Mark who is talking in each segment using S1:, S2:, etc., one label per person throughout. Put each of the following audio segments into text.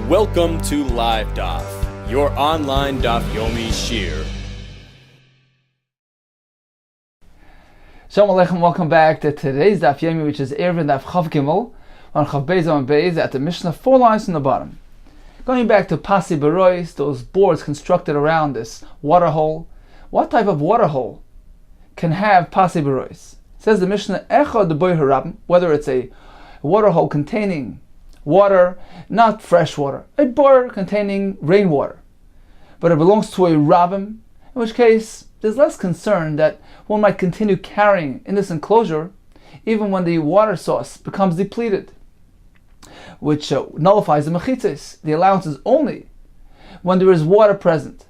S1: Welcome to Live Daf, your online Daf Yomi Shir.
S2: Shalom Aleichem, welcome back to today's Daf Yomi, which is Eruvin Daf Chav Gimel, on Chav Beis on Beis, at the Mishnah, 4 lines from the bottom. Going back to Pasi Berois, those boards constructed around this water hole. What type of water hole can have Pasi Berois? Says the Mishnah, Echad Boy Harabim, whether it's a water hole containing water, not fresh water, a bore containing rainwater, but it belongs to a rabbim, in which case there's less concern that one might continue carrying in this enclosure even when the water source becomes depleted, which nullifies the mechitzes. The allowance is only when there is water present.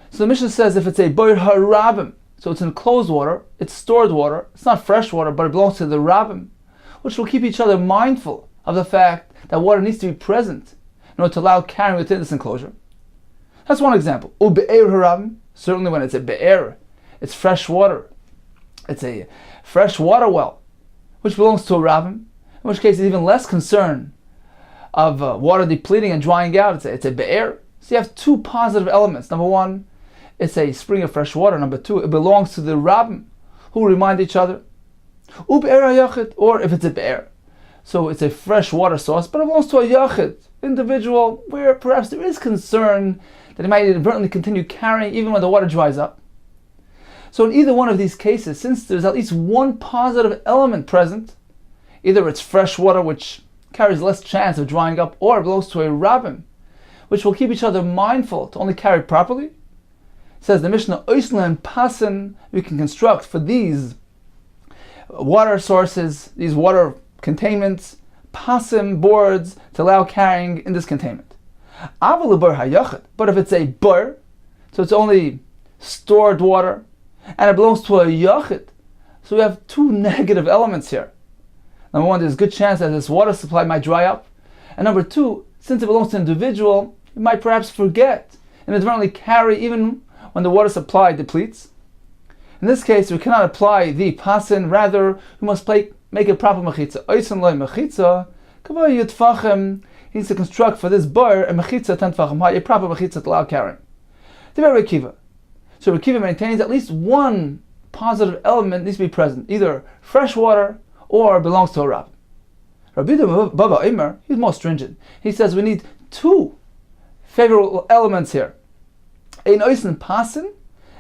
S2: So the Mishnah says if it's a boir harabim, so it's enclosed water, it's stored water, it's not fresh water, but it belongs to the rabbim, which will keep each other mindful of the fact that water needs to be present in order to allow carrying within this enclosure. That's one example. U'be'er harabim, certainly when it's a be'er, it's fresh water. It's a fresh water well, which belongs to a rabbim, in which case there's even less concern of water depleting and drying out. It's a be'er. So you have two positive elements. Number one, it's a spring of fresh water. Number two, it belongs to the rabbim, who remind each other. U'be'er hayachid, or if it's a be'er, so it's a fresh water source, but it belongs to a yachid, individual, where perhaps there is concern that he might inadvertently continue carrying even when the water dries up. So in either one of these cases, since there's at least one positive element present, either it's fresh water, which carries less chance of drying up, or it belongs to a rabbim, which will keep each other mindful to only carry properly. It says the Mishnah, Oisla and Pasan, we can construct for these water sources, these water containments, pasim, boards, to allow carrying in this containment. But if it's a bur, so it's only stored water, and it belongs to a yachid, so we have two negative elements here. Number one, there's a good chance that this water supply might dry up, and number two, since it belongs to an individual, you might perhaps forget and inadvertently carry even when the water supply depletes. In this case, we cannot apply the pasin, rather we must make a proper mechitza. Oisan loy mechitza, kavay yutfachem, he needs to construct for this bar a mechitza 10 tfachim high, a proper mechitza to allow carrying. The very Rekiva. So Rekiva maintains at least one positive element needs to be present, either fresh water or belongs to a rabbin. Rabbi Baba Omer, he's more stringent. He says we need two favorable elements here. Ein oisan pasin,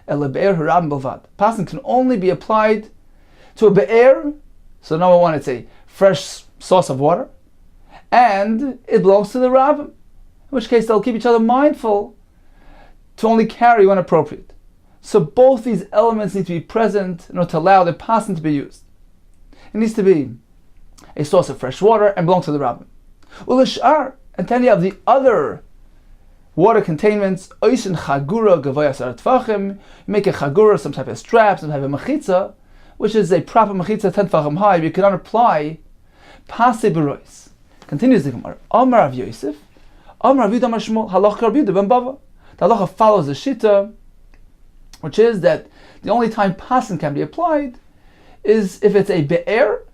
S2: el be'er harabim belvad. Pasin can only be applied to a be'er. So number one, it's a fresh source of water, and it belongs to the rabbim, in which case they'll keep each other mindful to only carry when appropriate. So both these elements need to be present in order to allow the pasin to be used. It needs to be a source of fresh water and belong to the rabbim. Ulishar, and then you have the other water containments, oisin chagura gavaya sar tfachim, you make a chagura, some type of strap, some type of mechitza, which is a proper mechitza 10 tfachim high. You cannot apply Pasi Berois. Continues the Gemara. Amar Rav Yosef, Amar Rav Yudah Amar Shmuel, Halacha Rav Yudah ben Bava. The halacha follows the shita, which is that the only time pasin can be applied is if it's a be'er,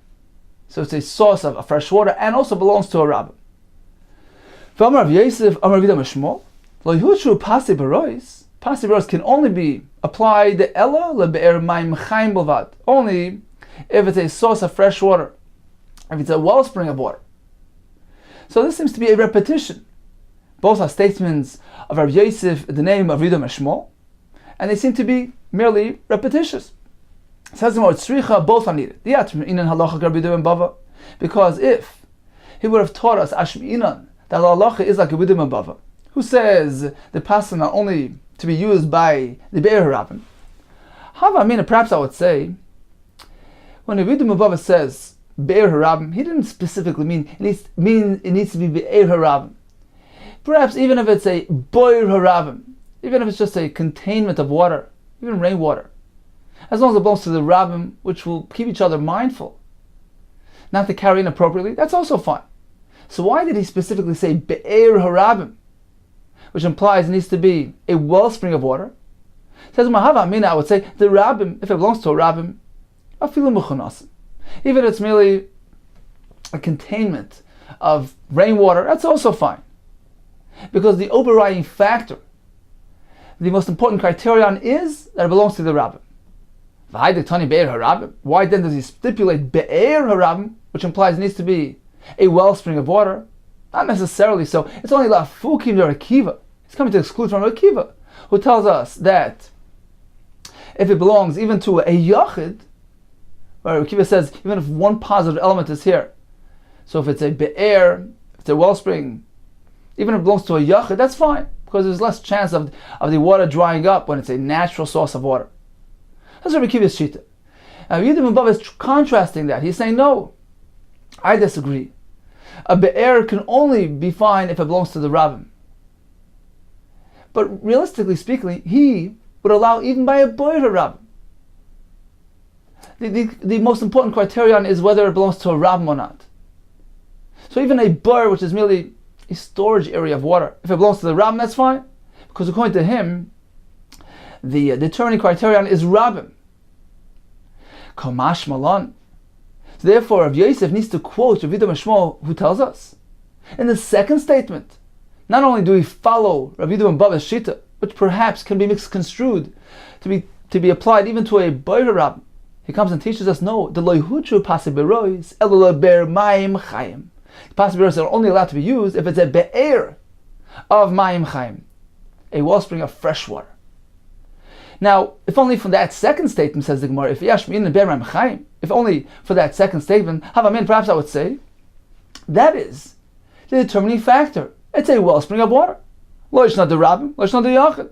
S2: so it's a source of fresh water, and also belongs to a rabbin. Amar Rav Yosef, Amar Rav Yudah Amar Shmuel, Lo yuhutru Pasi Berois. Pasi Berois can only be applied the ella lebe'er mayim chaim belvad, only if it's a source of fresh water, if it's a wellspring of water. So this seems to be a repetition. Both are statements of Rav Yosef, the name of Rav Yudah Amar Shmuel, and they seem to be merely repetitious. It says tzricha, both are needed. Because if he would have taught us ashmi'inan, that halacha is like Rav Yudah ben Bava, who says the pasan are only to be used by the be'er harabim. Perhaps I would say, when Rav Yudah ben Bava says be'er harabim, he didn't specifically mean it needs to be be'er harabim. Perhaps even if it's a boir harabim, even if it's just a containment of water, even rainwater, as long as it belongs to the rabbim, which will keep each other mindful, not to carry inappropriately, that's also fine. So why did he specifically say be'er harabim, which implies it needs to be a wellspring of water? It says Mahava Amina, I would say the rabbim, if it belongs to a rabbim, afilu mechunasim, even if it's merely a containment of rainwater, that's also fine. Because the overriding factor, the most important criterion, is that it belongs to the rabbim. Why then does he stipulate be'er harabim, which implies it needs to be a wellspring of water? Not necessarily so. It's only lafukim der Akiva. He's coming to exclude from Akiva, who tells us that if it belongs even to a yachid, where Akiva says even if one positive element is here, so if it's a be'er, if it's a wellspring, even if it belongs to a yachid, that's fine, because there's less chance of the water drying up when it's a natural source of water. That's Rabbi Akiva's shita. Now Yehuda ben Bava is contrasting that. He's saying, no, I disagree. A be'er can only be fine if it belongs to the rabbim. But realistically speaking, he would allow even by a boyer rabbim. The most important criterion is whether it belongs to a rabbim or not. So even a boyer, which is merely a storage area of water, if it belongs to the rabbim, that's fine, because according to him, the determining criterion is rabbim. Kamash Malan. So therefore, Rav Yosef needs to quote Rav Yehuda ben Shmuel, who tells us in the second statement, not only do we follow Rav Yehuda ben Bava's shita, which perhaps can be misconstrued to be applied even to a boyer rabbim, he comes and teaches us, no, the loyhuchu pasiberois elul ber mayim chayim. Pasiberois are only allowed to be used if it's a be'er of mayim chayim, a wellspring of fresh water. Now, if only from that second statement, says the Gemara, if only for that second statement, perhaps I would say, that is the determining factor. It's a wellspring of water. It's not the rabbim, it's not the yachid.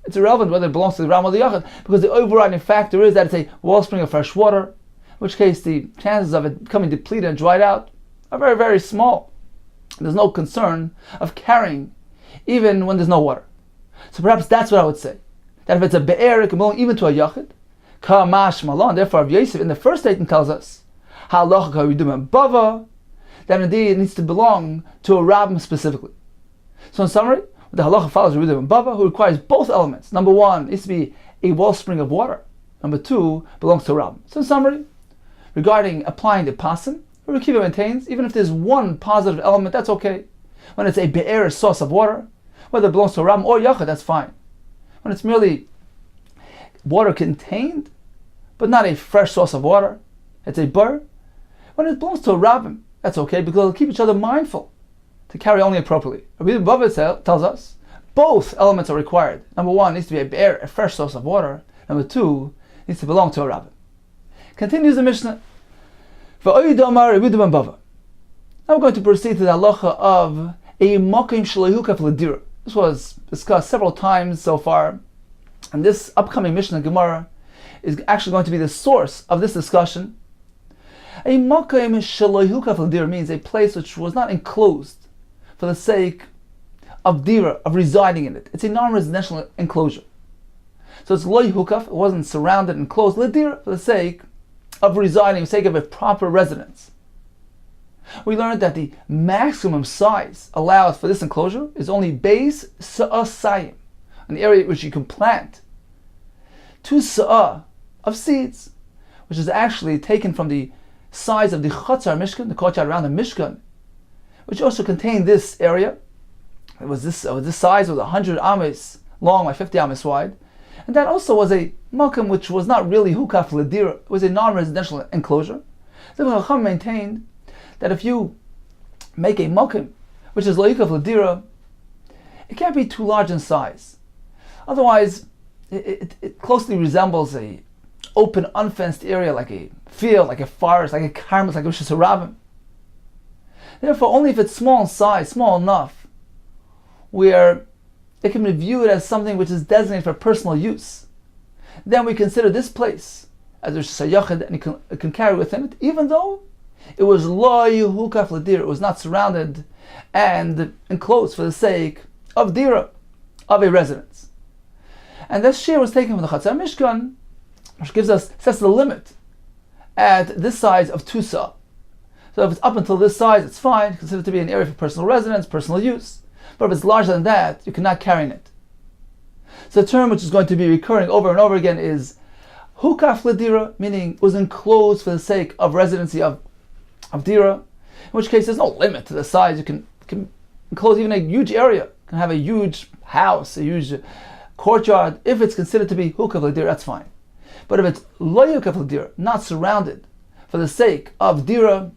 S2: It's irrelevant whether it belongs to the rabbim or the yachid, because the overriding factor is that it's a wellspring of fresh water, in which case the chances of it becoming depleted and dried out are very, very small. There's no concern of carrying, even when there's no water. So perhaps that's what I would say. That if it's a be'er, it can belong even to a yachid. Kamash malan. Therefore, Rav Yosef in the first statement tells us halacha k'yidum bava, that indeed it needs to belong to a rabbim specifically. So in summary, the halacha follows Rav Yehuda ben Bava, who requires both elements. Number one, it needs to be a wellspring of water. Number two, belongs to a rabbim. So in summary, regarding applying the pasim, Rav Akiva maintains even if there's one positive element, that's okay. When it's a be'er, a source of water, whether it belongs to a rabbim or yachid, that's fine. When it's merely water contained, but not a fresh source of water, it's a bur. When it belongs to a rabbim, that's okay, because they'll keep each other mindful to carry only appropriately. Rabbi Bava tells us both elements are required. Number one, it needs to be a be'er, a fresh source of water. Number two, it needs to belong to a rabbim. Continues the Mishnah. Now we're going to proceed to the halacha of a makim shleihukaf l'dira. This was discussed several times so far, and this upcoming Mishnah Gemara is actually going to be the source of this discussion. A makom shelo hukaf l'dira means a place which was not enclosed for the sake of dira, of residing in it. It's a non-residential enclosure. So it's lo hukaf, it wasn't surrounded and enclosed, l'dira, for the sake of residing, for the sake of a proper residence. We learned that the maximum size allowed for this enclosure is only beis sa'ah sayim, an area which you can plant 2 sa'ah of seeds, which is actually taken from the size of the chatzar mishkan, the courtyard around the mishkan, which also contained this area. It was this size, was 100 ames long by 50 ames wide, and that also was a makam which was not really hukaf l'dira. It was a non-residential enclosure. The Chacham maintained that if you make a makam which is lo hukaf l'dira, it can't be too large in size. Otherwise, it closely resembles a open, unfenced area, like a field, like a forest, like a karmel, like a Rosh Hashanah. Therefore, only if it's small in size, small enough, where it can be viewed as something which is designated for personal use, then we consider this place as Rosh Hashanah, and it can carry within it, even though it was lo hukaf l'dira, it was not surrounded and enclosed for the sake of dira, of a residence. And this share was taken from the Chatzar Mishkan, which sets the limit at this size of 2 sa'ah. So if it's up until this size, it's fine, considered to be an area for personal residence, personal use. But if it's larger than that, you cannot carry in it. So the term which is going to be recurring over and over again is hukaf l'dira, meaning was enclosed for the sake of residency of dira, in which case there's no limit to the size. You can enclose even a huge area, can have a huge house, a huge courtyard. If it's considered to be hukav l'dir, that's fine. But if it's lo hukav l'dir, not surrounded for the sake of dira,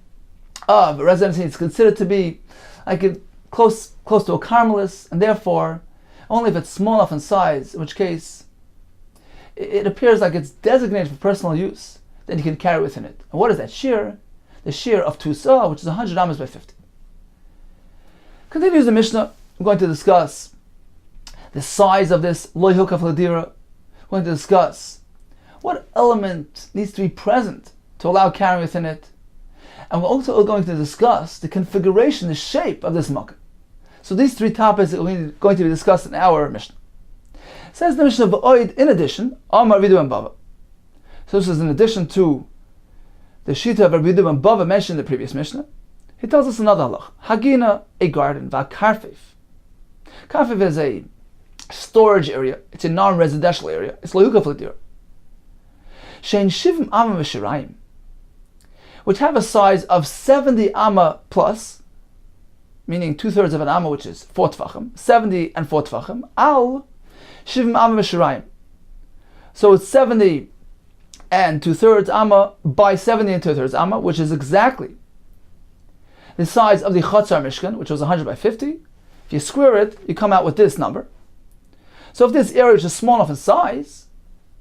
S2: of residency, it's considered to be like close to a carmelis, and therefore only if it's small enough in size, in which case it appears like it's designated for personal use, then you can carry within it. And what is that shear? The shear of 2 sah, which is 100 amas by 50. Continues the Mishnah. I'm going to discuss the size of this lo hukav l'dira. We're going to discuss what element needs to be present to allow carrying within it. And we're also going to discuss the configuration, the shape of this makkah. So these 3 topics are going to be discussed in our Mishnah. Says the Mishnah, V'oid, in addition, Amar Vidu and Bava. So this is in addition to the Shita of Vidu and Bava mentioned in the previous Mishnah. He tells us another halach. Hagina, a garden, V'karfif. Karfif is a storage area. It's a non-residential area. It's lo hukav l'dir. Shein shivim amma v'shirayim, which have a size of 70 amma plus, meaning 2/3 of an amma, which is 4 tfachim, 70 and 4 tfachim, al shivim amma v'shirayim. So it's 70 and 2/3 amma by 70 and 2/3 amma, which is exactly the size of the Chatzar Mishkan, which was 100 by 50. If you square it, you come out with this number. So if this area is just small enough in size,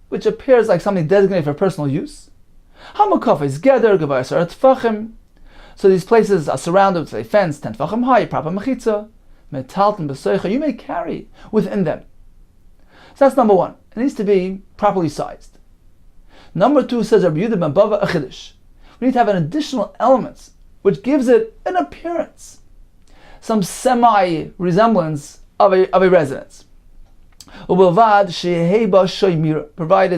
S2: which appears like something designated for personal use, Hamakaf is Geder, Gavayasar Tfachim. So these places are surrounded with a fence, 10 Tfachim high, Proper Mechitza, Metalton Besoicha, you may carry within them. So that's number 1. It needs to be properly sized. Number 2 says Rabbi Yehuda ben Bava Achidish. We need to have an additional element which gives it an appearance, some semi-resemblance of a residence. Provided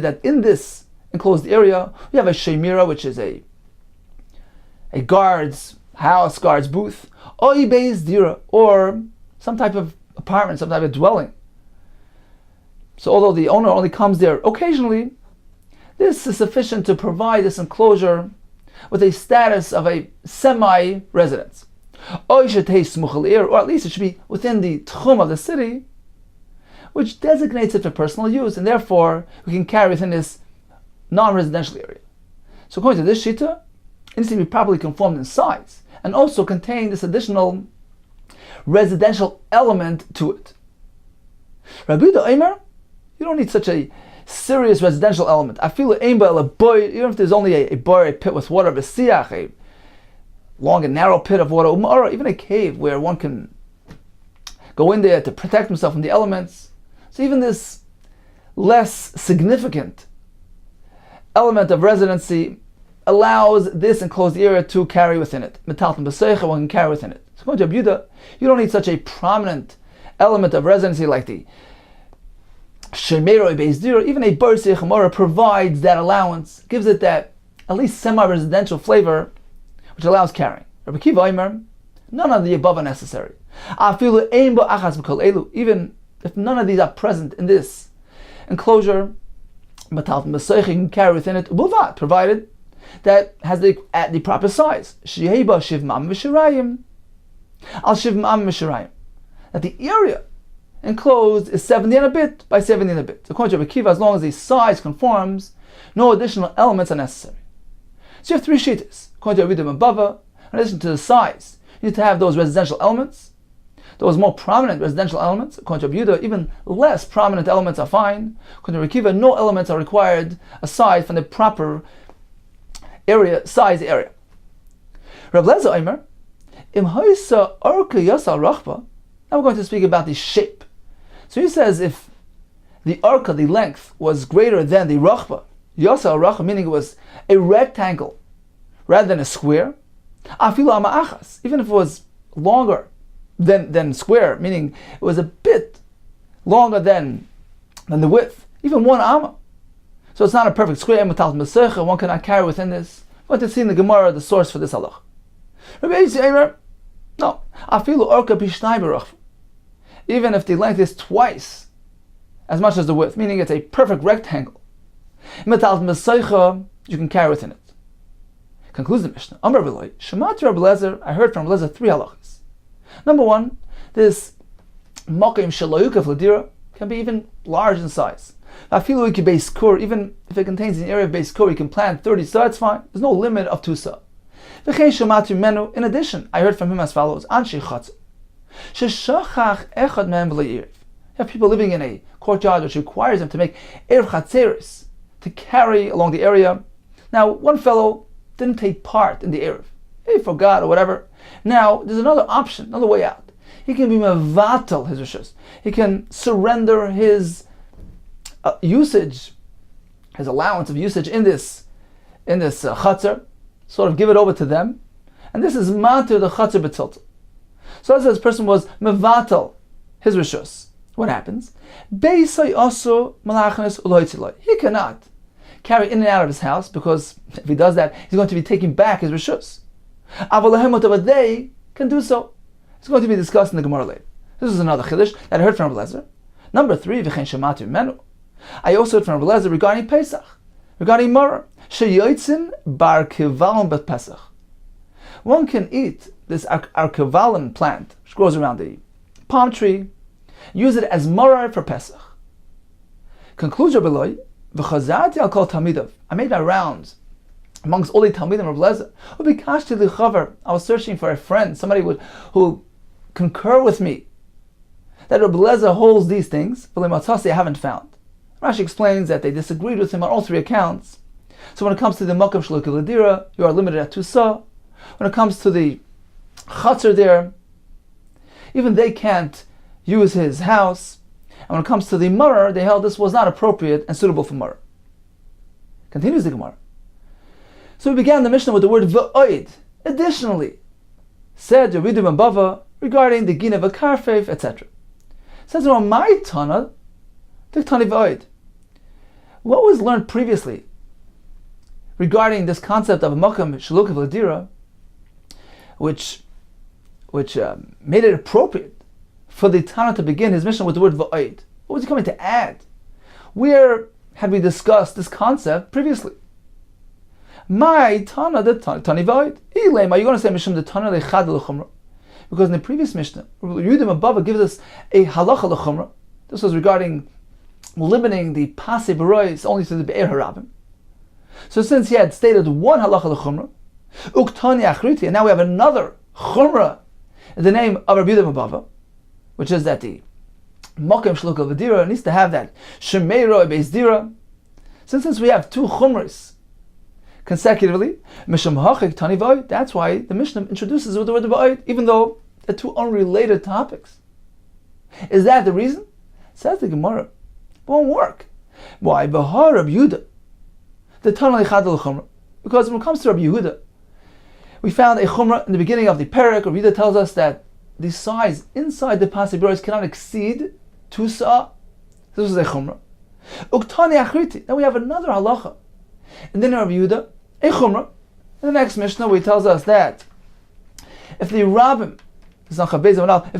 S2: that in this enclosed area we have a sheimira, which is a guard's house, guard's booth, or some type of apartment, some type of dwelling. So although the owner only comes there occasionally, this is sufficient to provide this enclosure with a status of a semi-residence. Or at least it should be within the tchum of the city, which designates it for personal use, and therefore we can carry within this non-residential area. So according to this shita, it needs to be properly conformed in size, and also contain this additional residential element to it. Rabbi Yehuda Omer, you don't need such a serious residential element. I feel even if there's only a pit with water, a long and narrow pit of water, or even a cave where one can go in there to protect himself from the elements. So even this less significant element of residency allows this enclosed area to carry within it. Metalton b'seicha, one can carry within it. So according to Rabbi Yehuda, you don't need such a prominent element of residency like the Shemero Beis Dira. Even a Bar Seicha provides that allowance, gives it that at least semi-residential flavor, which allows carrying. Rabbi Kiva Omer, none of the above are necessary. Even if none of these are present in this enclosure, you can carry within it, provided that has the proper size. That the area enclosed is 70 and a bit by 70 and a bit. According to Rabbi Kiva, as long as the size conforms, no additional elements are necessary. So you have 3 shittas. According to Rabbi Yehuda ben Bava, in addition to the size, you need to have those residential elements, those more prominent residential elements. According to Rabbi Yehuda, even less prominent elements are fine. According to Rabbi Kiva, no elements are required aside from the proper size area. Rav Lezer Omer, Im Hoysa Orka Yasal Rachba. Now we're going to speak about the shape. So he says if the arka, the length, was greater than the rachba, Yasal Rachba, meaning it was a rectangle rather than a square, Afilu Ama'achas, even if it was longer than square, meaning it was a bit longer than the width, even 1 amma. So it's not a perfect square, one cannot carry within this. We're going to see in the Gemara the source for this halach. Rabbi Yehuda, no, Afilu Orka Bishnai Barach. Even if the length is twice as much as the width, meaning it's a perfect rectangle, you can carry within it. Concludes the Mishnah. Amar B'loi, Shemati Rabbi Lezer, I heard from Lezer 3 halachas. Number 1, this makom shalayukav ladira can be even large in size. Even if it contains an area of base core, you can plant 30 sa, it's fine. There's no limit of 2 sa. In addition, I heard from him as follows: you have people living in a courtyard which requires them to make erev chatzeris, to carry along the area. Now, one fellow didn't take part in the erev. He forgot or whatever. Now, there's another option, another way out. He can be mevatel his rishus. He can surrender his usage, his allowance of usage in this chatzar, sort of give it over to them. And this is matir the chatzar b'tzilta. So as this person was mevatel his rishus, what happens? Beisai also malachnes uloitziloi. He cannot carry in and out of his house, because if he does that, he's going to be taking back his rishus. But they can do so. It's going to be discussed in the Gemara later. This is another chiddush that I heard from Rabbi Lezer. Number 3, v'chein shemati menu. I also heard from Rabbi Lezer regarding Pesach, regarding Maror. Sheyotzin bar kivalon bet Pesach. One can eat this arkivalon plant, which grows around the palm tree, use it as Maror for Pesach. Concludes Rabbi Loi, v'chazarti al kol talmidav. I made my rounds amongst all the talmidim of Rabbi Lezer. I was searching for a friend, somebody who concur with me that Rabbi Lezer holds these things, but I haven't found. Rashi explains that they disagreed with him on all 3 accounts. So when it comes to the makom shelo ladira, you are limited at 2 sa. When it comes to the chatzar there, even they can't use his house. And when it comes to the maror, they held this was not appropriate and suitable for maror. Continues the Gemara. So we began the Mishnah with the word v'oid. Additionally, said Yeridum and Bava regarding the gina v'karfev, etc. Says on my Tana, the Tani v'oid. What was learned previously regarding this concept of a makam shelo ladira, which made it appropriate for the Tana to begin his mission with the word v'oid? What was he coming to add? Where had we discussed this concept previously? My Tana, the Tani v'oid. Ilem, are you going to say Mishum the Tana lechad l'chumra? Because in the previous Mishnah, Yehudim Abba gives us a halacha l'chumra. This was regarding limiting the pasei b'rois only to the be'er harabim. So since he had stated one halacha l'chumra, uktani achriti, and now we have another chumra in the name of Rabbi Yehudim Abba, which is that the makom shelo ladira needs to have that shemeiro beis dira. Since we have 2 chumras consecutively, Mishum Hachik Tani V'oid. That's why the Mishnah introduces with the word V'oid, even though they're 2 unrelated topics. Is that the reason? Says the Gemara. It won't work. Why? B'har Rabbi Yehuda, the Tana Lechad L'chumra. Because when it comes to Rabbi Yehuda, we found a chumra in the beginning of the parak. Rabbi Yehuda tells us that the size inside the pasei b'rois cannot exceed 2 sa. This is a chumra. Uktani achriti. Then we have another halacha. And then Rabbi Yehuda, a chumrah, in the next Mishnah, where he tells us that if the rabbim, if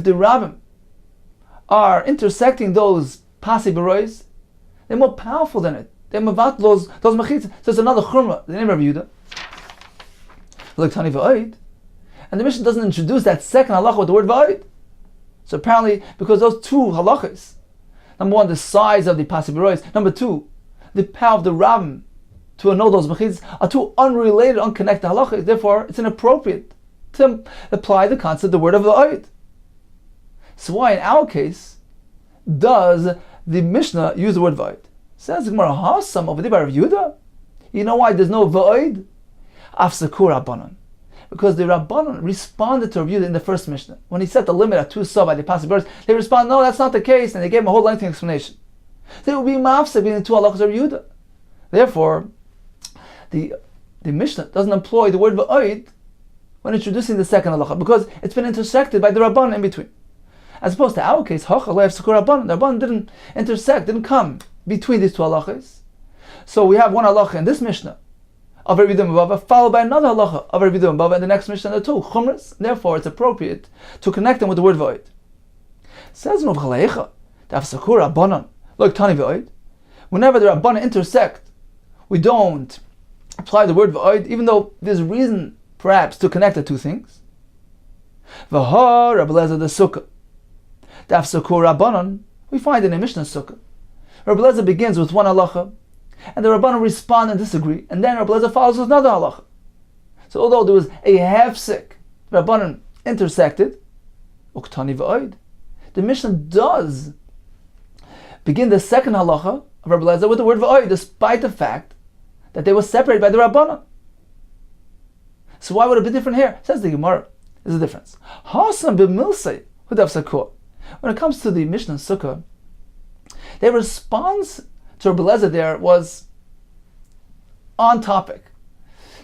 S2: the rabbim are intersecting those pasei b'rois, they're more powerful than it. They're mavat those mechitzah. So it's another chumrah. The name of Rabbi Yehuda, like Tani v'oid, and the Mishnah doesn't introduce that second halacha with the word v'oid. So apparently, because those 2 halachas, number 1, the size of the pasei b'rois, number 2, the power of the rabbim to know those mechitzas, are 2 unrelated, unconnected halachas. Therefore, it's inappropriate to apply the concept, the word of the oid. So why, in our case, does the Mishnah use the word v'oid? Says the Gemara, Hasam over there by Rav Yehuda. You know why there's no v'oid? Afsakur Rabbanon. Because the Rabbanon responded to Rav Yehuda in the first Mishnah. When he set the limit at 2 sa by the pasei b'rois, they respond, no, that's not the case, and they gave him a whole lengthy explanation. They would be mafsek between the 2 halachas of Rav Yehuda. Therefore, the Mishnah doesn't employ the word v'oid when introducing the second halacha, because it's been intersected by the Rabban in between. As opposed to our case, the Rabban didn't intersect, didn't come between these 2 halachas. So we have one halacha in this Mishnah of Rabbi Yehuda Bava, followed by another halacha of Rabbi Yehuda Bava in the next Mishnah, the 2 chumras. Therefore, it's appropriate to connect them with the word v'oid. Says Rav Chalecha, Afsakur Rabbanon, like Tani v'oid. Whenever the Rabbanon intersect, we don't apply the word v'oid, even though there's reason perhaps to connect the 2 things. V'har Rabbi Lezer the Sukkah. Daf Sukkah Rabbanon, we find in a Mishnah Sukkah, Rabbi Eliezer begins with one halacha, and the Rabbanon respond and disagree, and then Rabbi Eliezer follows with another halacha. So although there was a hefsek, the Rabbanon intersected, uktani v'oid, the Mishnah does begin the second halacha of Rabbi Eliezer with the word v'oid, despite the fact that they were separated by the Rabbanon. So why would it be different here? Says the Gemara, there's a difference. Hasam b'milsei hudav sakor. When it comes to the Mishnah Sukkah, their response to Rabbi Eliezer there was on topic.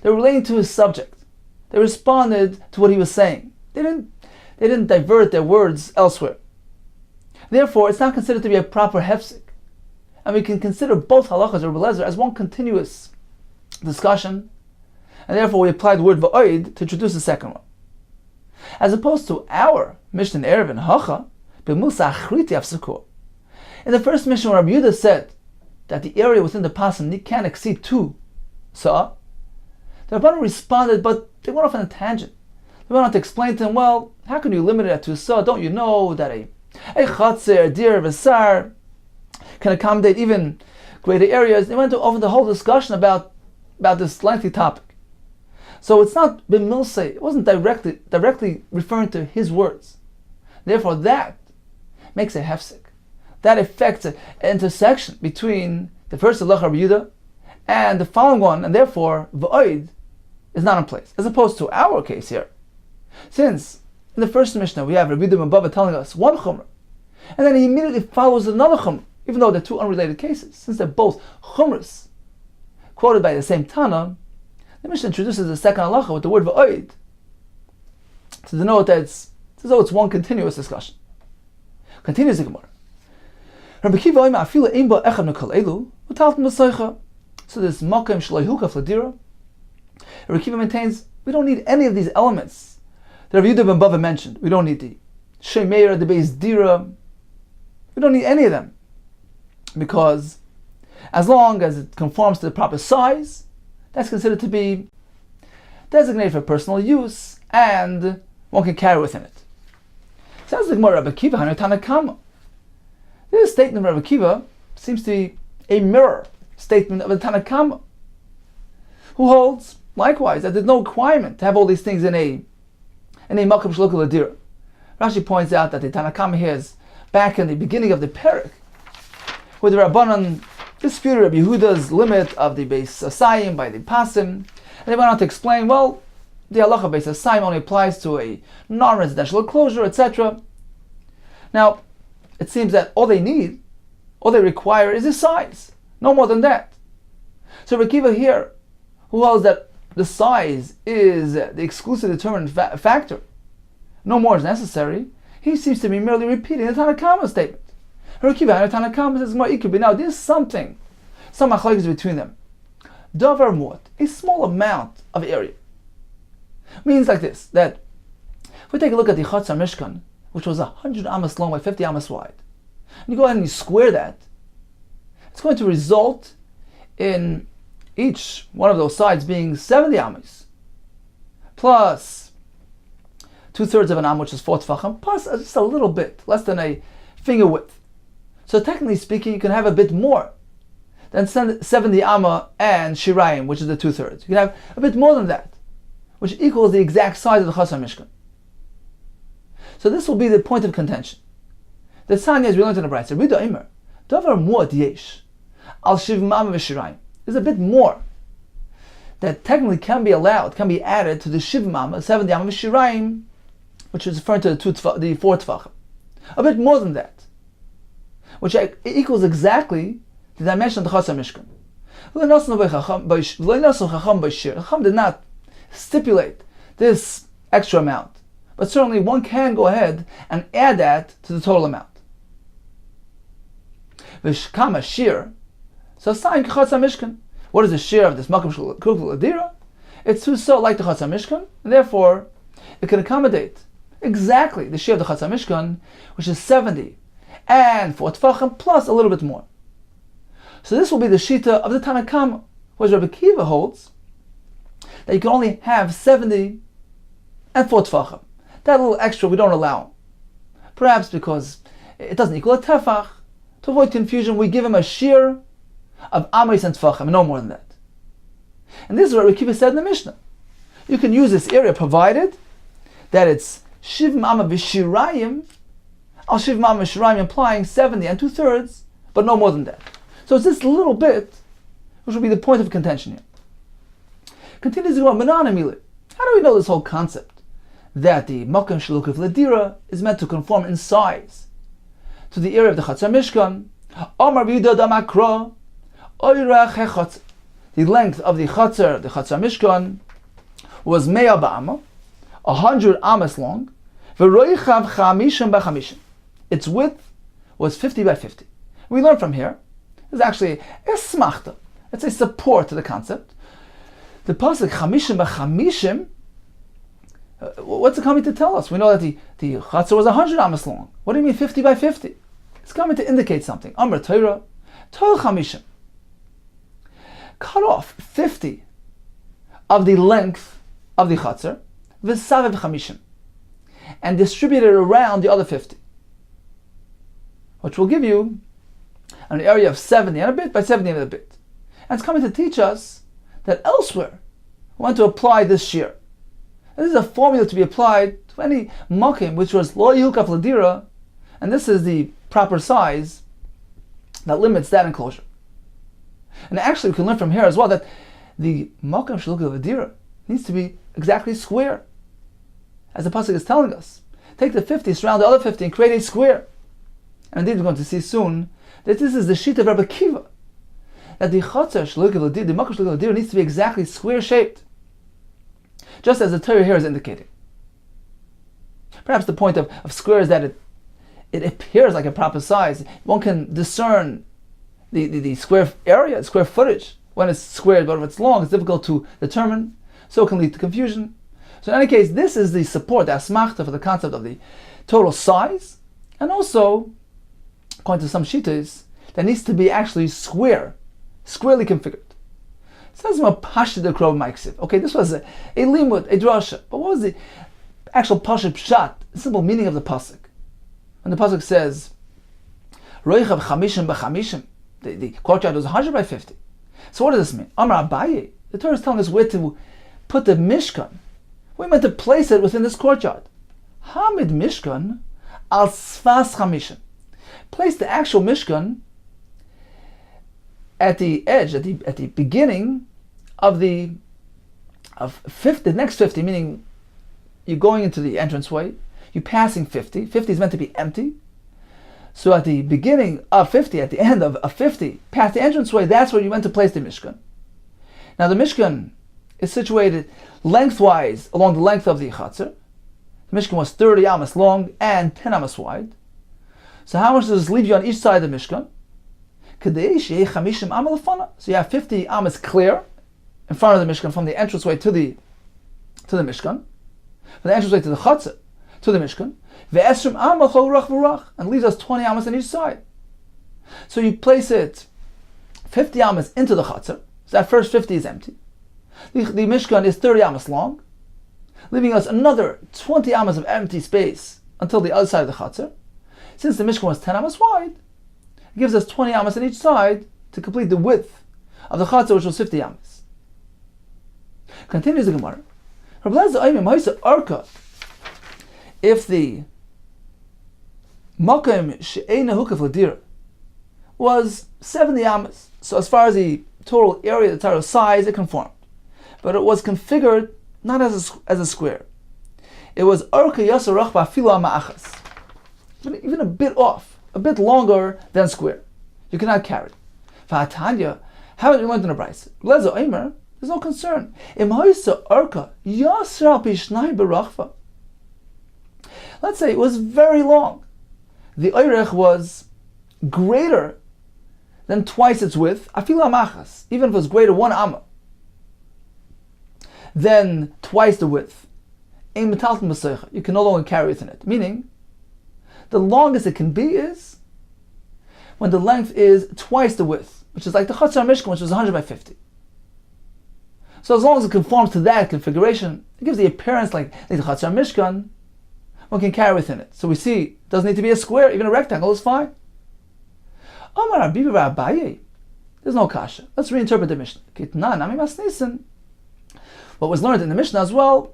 S2: They were relating to his subject. They responded to what he was saying. They didn't divert their words elsewhere. Therefore, it's not considered to be a proper hefsek. And we can consider both halachas of Rabbi Eliezer as one continuous discussion, and therefore we apply the word va'oid to introduce the second one. As opposed to our Mishnah Eruvin, hacha, b'musa achriti afsakor. In the first Mishnah, Rabbi Yehuda said that the area within the pasim can't exceed 2 sa'ah. The Rabbanon responded, but they went off on a tangent. They went on to explain to him, well, how can you limit it at 2 sa'ah? Don't you know that a chatzer, dir, v'sar can accommodate even greater areas? They went over the whole discussion about this lengthy topic. So it's not b'milsei, it wasn't directly referring to his words. Therefore, that makes a hefsek. That affects an intersection between the first halacha Rabbi Yehuda and the following one, and therefore v'oid is not in place. As opposed to our case here, since in the first Mishnah we have Rabbi Yehuda ben Bava telling us one chumrah, and then he immediately follows another chumrah, even though they're two unrelated cases. Since they're both chumras quoted by the same Tana, the Mishnah introduces the second halacha with the word v'oid to denote that it's as though it's one continuous discussion. Continues the Gemara. Rabbi Kiva oima afila ein ba echad mikol elu u'talton b'soicha. So this makom shloi huka fladira. Rabbi Kiva maintains we don't need any of these elements that Rabbi Yehuda ben Bava mentioned. We don't need the shemeira, the beis dira. We don't need any of them, because as long as it conforms to the proper size, that's considered to be designated for personal use, and one can carry within it. Sounds like more Rabbi Kiva Tanakama. This statement of Rabbi Kiva seems to be a mirror statement of the Tanakama, who holds likewise that there's no requirement to have all these things in a Malkam Shalokal Adira. Rashi points out that the Tanakama here is back in the beginning of the Perek, where the Rabbanan disputed Rabbi Yehuda's limit of the Beis Asayim by the Pasim, and they went on to explain, well, the halacha Beis Asayim only applies to a non-residential enclosure, etc. Now, it seems that all they require is a size, no more than that. So Rabbi Kiva here, who holds that the size is the exclusive determining factor, no more is necessary, he seems to be merely repeating the Tanakama statement. Rabbi Kiva and Tanakama says, now there's some machlokes between them. Davar muat, a small amount of area. Means like this, that if we take a look at the Chatzar Mishkan, which was 100 amas long by 50 amas wide, and you go ahead and you square that, it's going to result in each one of those sides being 70 amas, plus 2/3 of an am, which is 4 tefachim, plus just a little bit, less than a finger width. So technically speaking, you can have a bit more than 70 amma and shirayim, which is the 2/3. You can have a bit more than that, which equals the exact size of the Chatzar Mishkan. So this will be the point of contention. The Tanya, as we learned in the Brayso, Rida Imer, Davar Muat Yesh, Al Shiv Mama V'Shirayim. There's a bit more that technically can be allowed, can be added to the Shiv Mama, 70 Amma V'Shirayim, which is referring to the 4 Tefachim. A bit more than that, which equals exactly the dimension of the Chatzar Mishkan. Chacham did not stipulate this extra amount, but certainly one can go ahead and add that to the total amount. V'shkama shir, so sign Chatzar Mishkan. What is the shir of this Makom Shalokal Adira? It's so like the Chatzar Mishkan, and therefore it can accommodate exactly the shir of the Chatzar Mishkan, which is 70 and 4 tefachim plus a little bit more. So this will be the shita of the Tanakama, whereas Rabbi Kiva holds that you can only have 70 and 4 tefachim. That little extra we don't allow, perhaps because it doesn't equal a tefach. To avoid confusion, we give him a shear of amis and tefachim, and no more than that. And this is what Rekiva said in the Mishnah. You can use this area provided that it's shivim amma v'shirayim, al shivim amma v'shirayim, implying 70 and 2/3, but no more than that. So it's this little bit which will be the point of contention here. Continues to go on, Menana Mili. How do we know this whole concept that the Makom Shlukav Ledira is meant to conform in size to the area of the Chatzar Mishkan? Amar B'Yehuda Damakra, Oirach HeChatzer. The length of the Chatzar Mishkan, was Mea Ba'ama, 100 amas long. V'roichav Chamishim B'Chamishim. Its width was 50 by 50. We learn from here, there's actually a smachta. It's a support to the concept. The pasuk Chamishim B'Chamishim, what's it coming to tell us? We know that the Chatzar was 100 amas long. What do you mean 50 by 50? It's coming to indicate something. Amr Torah, Torah Chamishim. Cut off 50 of the length of the Chatzar, V'savev Chamishim, and distribute it around the other 50, which will give you an area of 70 and a bit by 70 and a bit. And it's coming to teach us that elsewhere we want to apply this shear. This is a formula to be applied to any makim which was lo yilkaf ladira, and this is the proper size that limits that enclosure. And actually we can learn from here as well that the makim shilukaf ladira needs to be exactly square. As the pasuk is telling us, take the 50, surround the other 50 and create a square. And indeed we're going to see soon that this is the sheet of Rabbi Kiva, that the chatzar shlukav ladira, the makom shlukav ladira, needs to be exactly square shaped, just as the Torah here is indicating. Perhaps the point of square is that it appears like a proper size. One can discern the square area, square footage, when it's squared, but if it's long, it's difficult to determine, so it can lead to confusion. So in any case, this is the support, the asmachta for the concept of the total size, and also, according to some shittas, that needs to be actually squarely configured. It says about Pashid the Krov Maiksiv. Okay, this was a limud, a drasha, but what was the actual Pashid Pshat, the simple meaning of the pasuk? When the pasuk says, Roichav Chamishim B'Chamishim, the courtyard was 100 by 50. So what does this mean? Amar Abaye, the Torah is telling us where to put the Mishkan. We're meant to place it within this courtyard. Hamid Mishkan al Sfas Chamishim. Place the actual Mishkan at the edge, at the beginning of the next 50, meaning you're going into the entranceway, you're passing 50. 50 is meant to be empty. So at the beginning of 50, at the end of 50, past the entranceway, that's where you meant to place the Mishkan. Now the Mishkan is situated lengthwise along the length of the Chatzar. The Mishkan was 30 amas long and 10 amas wide. So how much does this leave you on each side of the Mishkan? So you have 50 amas clear in front of the Mishkan, from the entranceway to the Mishkan, from the entranceway to the Chatzar to the Mishkan, and leaves us 20 amas on each side. So you place it 50 amas into the Chatzar, so that first 50 is empty. The Mishkan is 30 amas long, leaving us another 20 amas of empty space until the other side of the Chatzar. Since the Mishkan was 10 amas wide, it gives us 20 amas on each side to complete the width of the Chatzar, which was 50 amas. Continues the Gemara. If the Makom she'eina hukaf ladira was 70 amas, so as far as the total area, the total size, it conformed, but it was configured not as a square. It was arka yasar rachba fila ma'achas, even a bit off, a bit longer than square. You cannot carry. V'atanya, how did we learn in the Brayso? Lezo Eimer, there's no concern. Im ha'isa arka yasar pishnai berachva. Let's say it was very long. The oirech was greater than twice its width, afila machas, even if it was greater 1 amma, then twice the width. You can no longer carry within it. Meaning, the longest it can be is when the length is twice the width, which is like the Chatzar Mishkan, which was 100 by 50. So as long as it conforms to that configuration, it gives the appearance like the Chatzar Mishkan, one can carry within it. So we see it doesn't need to be a square, even a rectangle is fine. There's no kasha. Let's reinterpret the Mishnah. What was learned in the Mishnah as well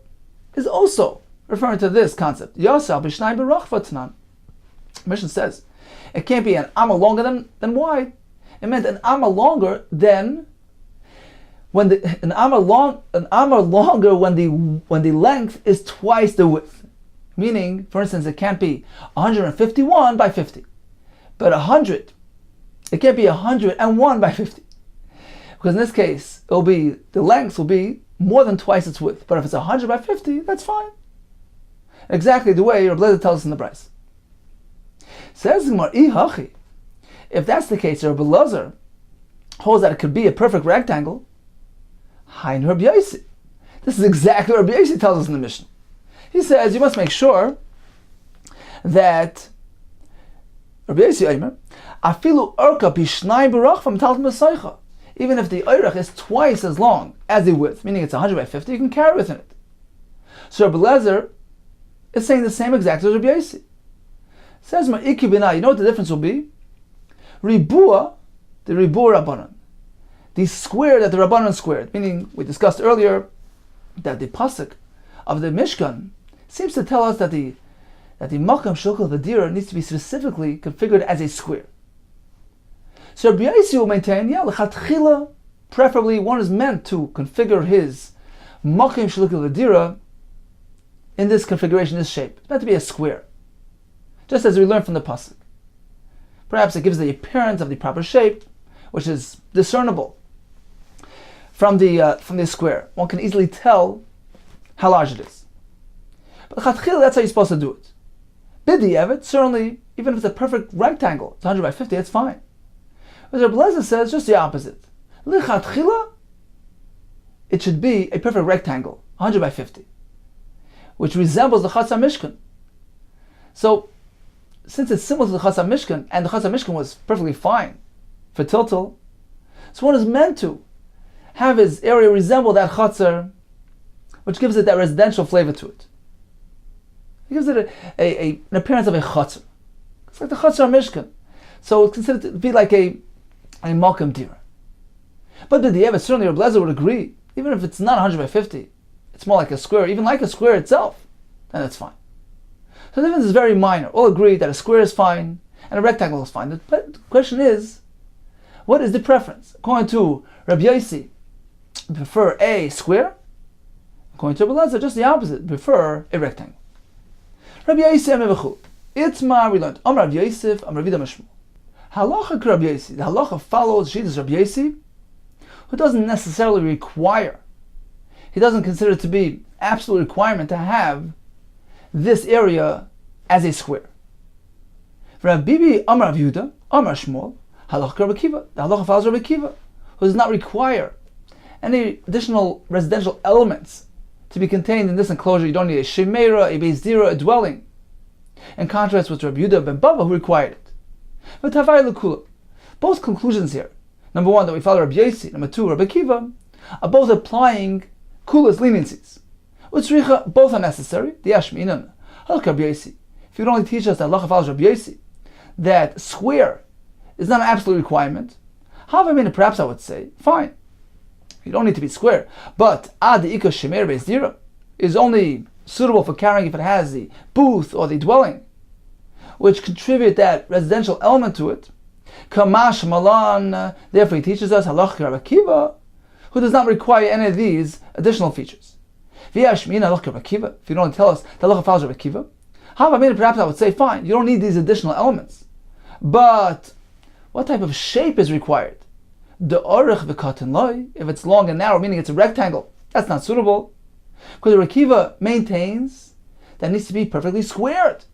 S2: is also referring to this concept. Mishnah says it can't be an amma longer than wide. It meant an amma longer than when an amma longer when the length is twice the width. Meaning, for instance, it can't be 151 by 50, but 100. It can't be 101 by 50, because in this case, the length will be more than twice its width. But if it's 100 by 50, that's fine. Exactly the way Rabbi Lezer tells us in the Bryce. Says Gemara, if that's the case, Rabbi Lezer holds that it could be a perfect rectangle. Hein Rabbi Yosi. This is exactly what Rabbi Yosi tells us in the Mishnah. He says you must make sure that Rabbi Yosi Omer, afilu orka bishnai barachvam talton b'soicha. Even if the oirach is twice as long as the width, meaning it's 100 by 50, you can carry within it. So Rabbi Lezer is saying the same exact as Rabbi Yosi. Says Ma'iki b'nai, you know what the difference will be? Ribua, the Ribua Rabbanan. The square that the Rabbanan squared, meaning we discussed earlier that the pasuk of the Mishkan seems to tell us that the Makam Shulchal Vadira needs to be specifically configured as a square. So Rabbi Yosi will maintain, l'chatchila, preferably one is meant to configure his Makam Shulchal Vadira in this configuration, this shape. It's meant to be a square. Just as we learned from the pasuk. Perhaps it gives the appearance of the proper shape, which is discernible from the square. One can easily tell how large it is. But l'chatchila, that's how you're supposed to do it. B'di'evet, certainly, even if it's a perfect rectangle, it's 100 by 50, it's fine. But Rabbi Lezer says just the opposite. L'chatchila, it should be a perfect rectangle, 100 by 50, which resembles the Chatzar Mishkan. So, since it's similar to the Chatzar Mishkan, and the Chatzar Mishkan was perfectly fine for Tiltal, so one is meant to have his area resemble that Chatzar, which gives it that residential flavor to it. It gives it an appearance of a Chatzar. It's like the Chatzar Mishkan. So it's considered to be like a Malkam Dira. But the Dieva, certainly Rabbi Lezer would agree, even if it's not 100 by 50, it's more like a square, even like a square itself, then that's fine. So the difference is very minor. All agree that a square is fine and a rectangle is fine. But the question is, what is the preference? According to Rabbi Yosi, prefer a square. According to Rabbi Lezer, just the opposite, prefer a rectangle. Rabbi Yosi Amevachul. Itzma, we learned, Amar Rabbi Yosef, Amar Rabbi Mishmul. Halacha Rabbi Yosi. The halacha follows Shittas Rabbi Yosi, who doesn't necessarily require, he doesn't consider it to be absolute requirement to have this area as a square. Rabbi Bibi Amar Rav Yehuda, Amar Shmuel, halacha Rabbi Kiva. The halacha follows Rabbi Kiva, who does not require any additional residential elements to be contained in this enclosure. You don't need a shemera, a beis dira, a dwelling. In contrast with Rabbi Yehuda ben Bava, who required it. But Tavai Lekula, both conclusions here, number one, that we follow Rabbi Yosi, number two, Rabbi Kiva, are both applying Kula's leniencies. Utzricha, both are necessary. The Yashminan, Halak Rabbi Yosi. If you would only teach us that halacha follows Rabbi Yosi, that square is not an absolute requirement, however, perhaps I would say, fine, you don't need to be square, but ad ika shemer beis dira is only suitable for carrying if it has the booth or the dwelling, which contribute that residential element to it. Kamash malan, therefore he teaches us halacha Rabbi Kiva, who does not require any of these additional features. V'yashmina halacha Rabbi Kiva. If you don't tell us the halacha follows Rabbi Kiva, perhaps I would say fine, you don't need these additional elements. But what type of shape is required? The orich v'katan loy, if it's long and narrow, meaning it's a rectangle, that's not suitable. Because Rabbi Kiva maintains that it needs to be perfectly squared.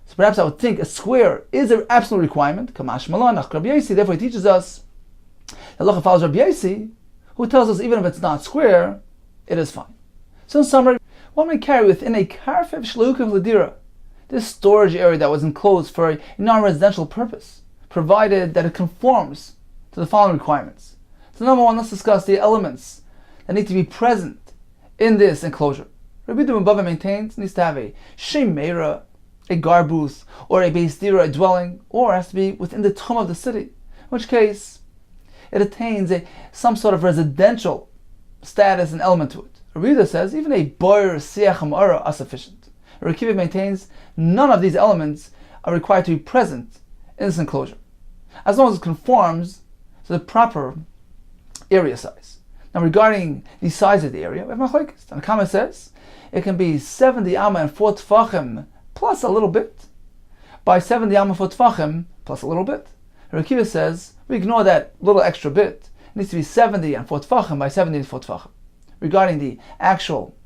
S2: So perhaps I would think a square is an absolute requirement. Kamash malan, Rabbi Yosi, therefore he teaches us that halacha follows Rabbi Yosi, who tells us even if it's not square, it is fine. So in summary, one may carry within a karfev shlukav ladira, this storage area that was enclosed for a non-residential purpose, provided that it conforms to the following requirements. So number one, let's discuss the elements that need to be present in this enclosure. Rabbi Ben Bava maintains it needs to have a shem meira, a gar booth, or a beis dira, a dwelling, or it has to be within the tum of the city, in which case it attains some sort of residential status and element to it. Rabbi Yehuda says even a boir siach hamara are sufficient. Rabbi Akiva maintains none of these elements are required to be present in this enclosure, as long as it conforms to the proper area size. Now regarding the size of the area, we have machlokes. And the comment says it can be 70 amma and 4 tfachim plus a little bit, by 70 amma 4 tfachim plus a little bit. Rabbi Akiva says we ignore that little extra bit. It needs to be 70 and 4 tfachim by 70 and 4 tfachim. Regarding the actual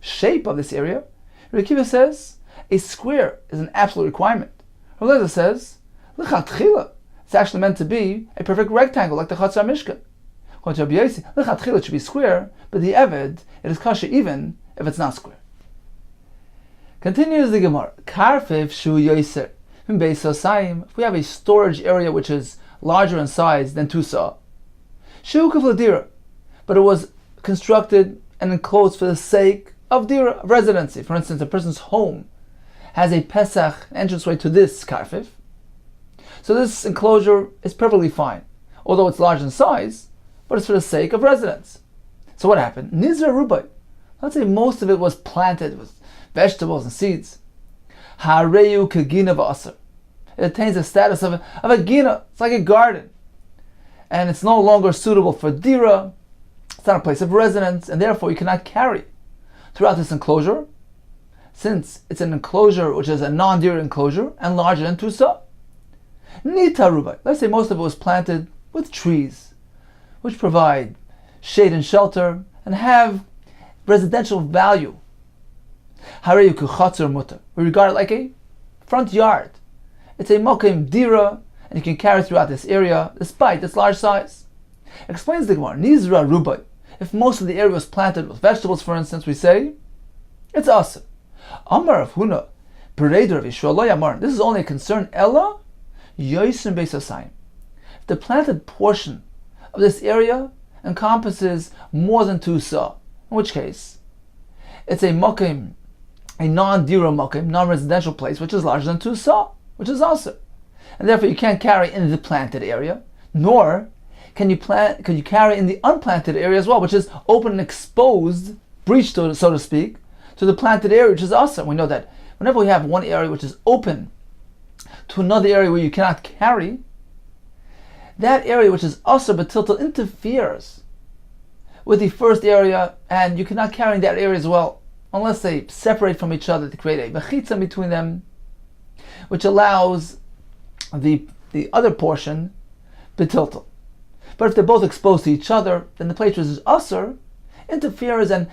S2: shape of this area, Rabbi Akiva says a square is an absolute requirement. Rabbi Eliezer says l'chatchila, it's actually meant to be a perfect rectangle like the Chatzar Mishkan. According to Rabbi Yossi, l'chatchila, it should be square, but the Eved, it is kasha even if it's not square. Continues the Gemara. Karfev shu yoser from beis hosayim. If we have a storage area which is larger in size than 2 sa, shu kafla dira, but it was constructed and enclosed for the sake of dira, of residency. For instance, a person's home has a Pesach entranceway to this karfev, so this enclosure is perfectly fine, although it's large in size, but it's for the sake of residence. So what happened? Nizra rubai. Let's say most of it was planted with vegetables and seeds. Hareyu kegina v'aser. It attains the status of a gina. It's like a garden. And it's no longer suitable for dira. It's not a place of residence, and therefore you cannot carry throughout this enclosure, since it's an enclosure which is a non-dira enclosure and larger than 2 sa. Nita rubai. Let's say most of it was planted with trees, which provide shade and shelter and have residential value. Hareyu kuchatzer mutar. We regard it like a front yard. It's a mokim dira, and you can carry throughout this area despite its large size. Explains the Gemara, Nizra rubai. If most of the area was planted with vegetables, for instance, we say it's aser. Amar of Huna, Bereder of Yeshua lo yamar. This is only a concern Ella yosim beis hosayim. If the planted portion of this area encompasses more than 2 sa, in which case it's a mokim, a non-dira mokim, non-residential place, which is larger than 2 sa, which is aser, and therefore you can't carry in the planted area, nor can you carry in the unplanted area as well, which is open and exposed, breached, so to speak, to the planted area, which is aser. We know that whenever we have one area which is open to another area where you cannot carry, that area which is aser b'tiltal interferes with the first area, and you cannot carry in that area as well, unless they separate from each other to create a mechitza between them, which allows the other portion b'tiltal. But if they're both exposed to each other, then the place which is aser interferes and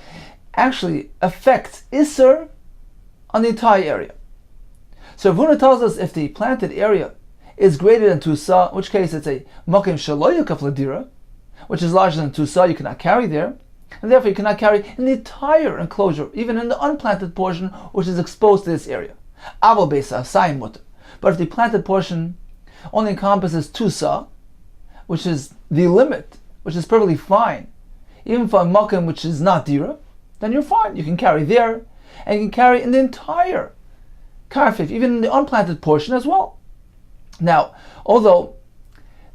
S2: actually affects iser on the entire area. So Ravuna tells us if the planted area is greater than 2 sa, in which case it's a mokim shelo yukaf ladira, which is larger than 2 sa, you cannot carry there, and therefore you cannot carry in the entire enclosure, even in the unplanted portion which is exposed to this area. Aval beis hosayim mutar. But if the planted portion only encompasses 2 sa, which is the limit, which is perfectly fine, even for a mokim which is not dira, then you're fine. You can carry there, and you can carry in the entire karfif, even in the unplanted portion as well. Now, although